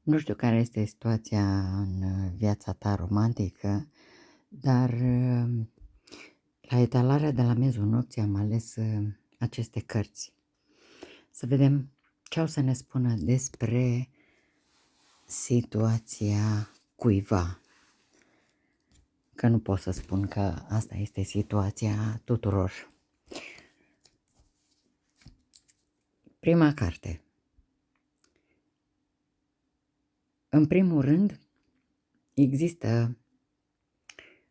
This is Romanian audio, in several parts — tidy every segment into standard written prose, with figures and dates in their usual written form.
Nu știu care este situația în viața ta romantică, dar la etalarea de la miezul nopții am ales aceste cărți. Să vedem ce au să ne spună despre situația cuiva. Că nu pot să spun că asta este situația tuturor. Prima carte. În primul rând, există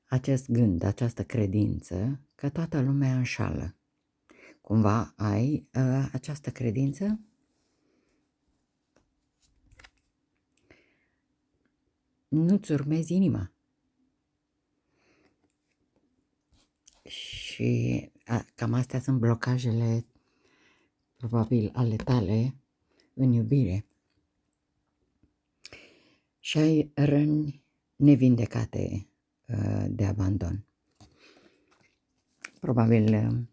acest gând, această credință că toată lumea înșală. Cumva ai această credință? Nu-ți urmezi inima. Și cam astea sunt blocajele, probabil, ale tale în iubire. Și ai răni nevindecate de abandon. Probabil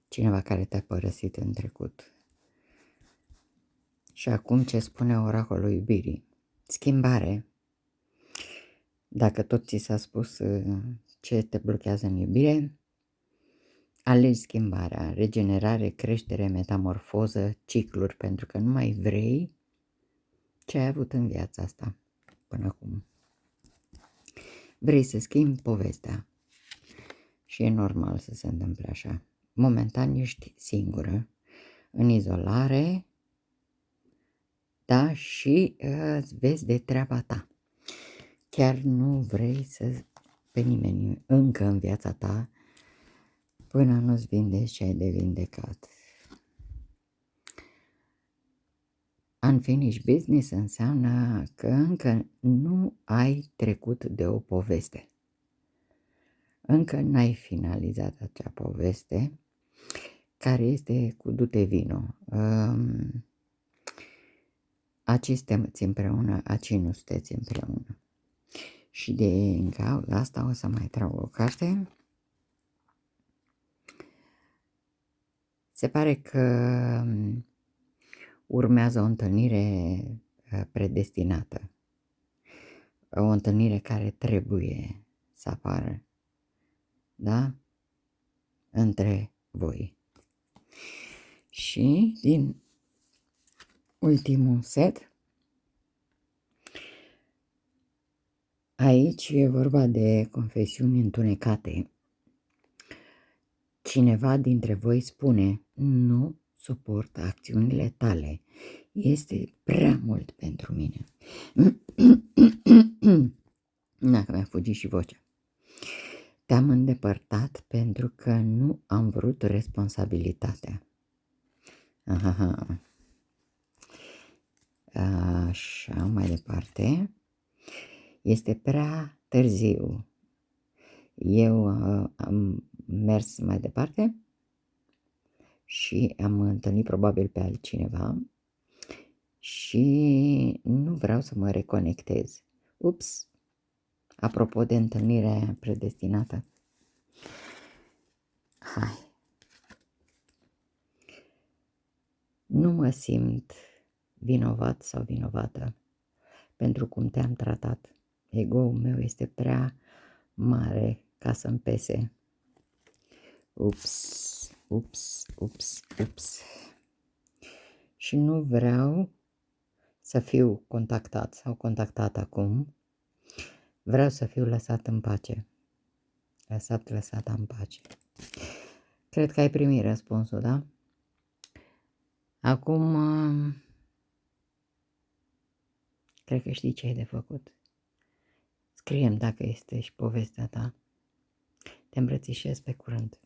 cineva care te-a părăsit în trecut. Și acum ce spune oracolul iubirii? Schimbare. Dacă tot ți s-a spus ce te blochează în iubire, alegi schimbarea, regenerare, creștere, metamorfoză, cicluri, pentru că nu mai vrei ce ai avut în viața asta până acum. Vrei să schimbi povestea și e normal să se întâmple așa. Momentan ești singură, în izolare, da, și îți vezi de treaba ta. Chiar nu vrei să pe nimeni încă în viața ta până nu-ți vindeci ce ai de vindecat. Unfinished business înseamnă că încă nu ai trecut de o poveste. Încă n-ai finalizat acea poveste care este cu du-te vino. Aci sunteți împreună, aci nu sunteți împreună. Și de cauza asta o să mai trag o carte. Se pare că urmează o întâlnire predestinată. O întâlnire care trebuie să apară, da? Între voi. Și din ultimul set, aici e vorba de confesiuni întunecate. Cineva dintre voi spune, nu suport acțiunile tale, este prea mult pentru mine. Dacă mi-a fugit și vocea. Te-am îndepărtat pentru că nu am vrut responsabilitatea. Aha. Așa, mai departe. Este prea târziu. Eu am mers mai departe și am întâlnit probabil pe altcineva și nu vreau să mă reconectez. Ups! Apropo de întâlnirea predestinată. Hai! Nu mă simt vinovat sau vinovată pentru cum te-am tratat. Ego-ul meu este prea mare ca să-mi pese. Ups, ups, ups, ups. Și nu vreau să fiu contactat sau contactat acum. Vreau să fiu lăsat în pace. Lăsat în pace. Cred că ai primit răspunsul, da? Acum, cred că știi ce ai de făcut. Scrie-mi dacă este și povestea ta. Te îmbrățișez, pe curând.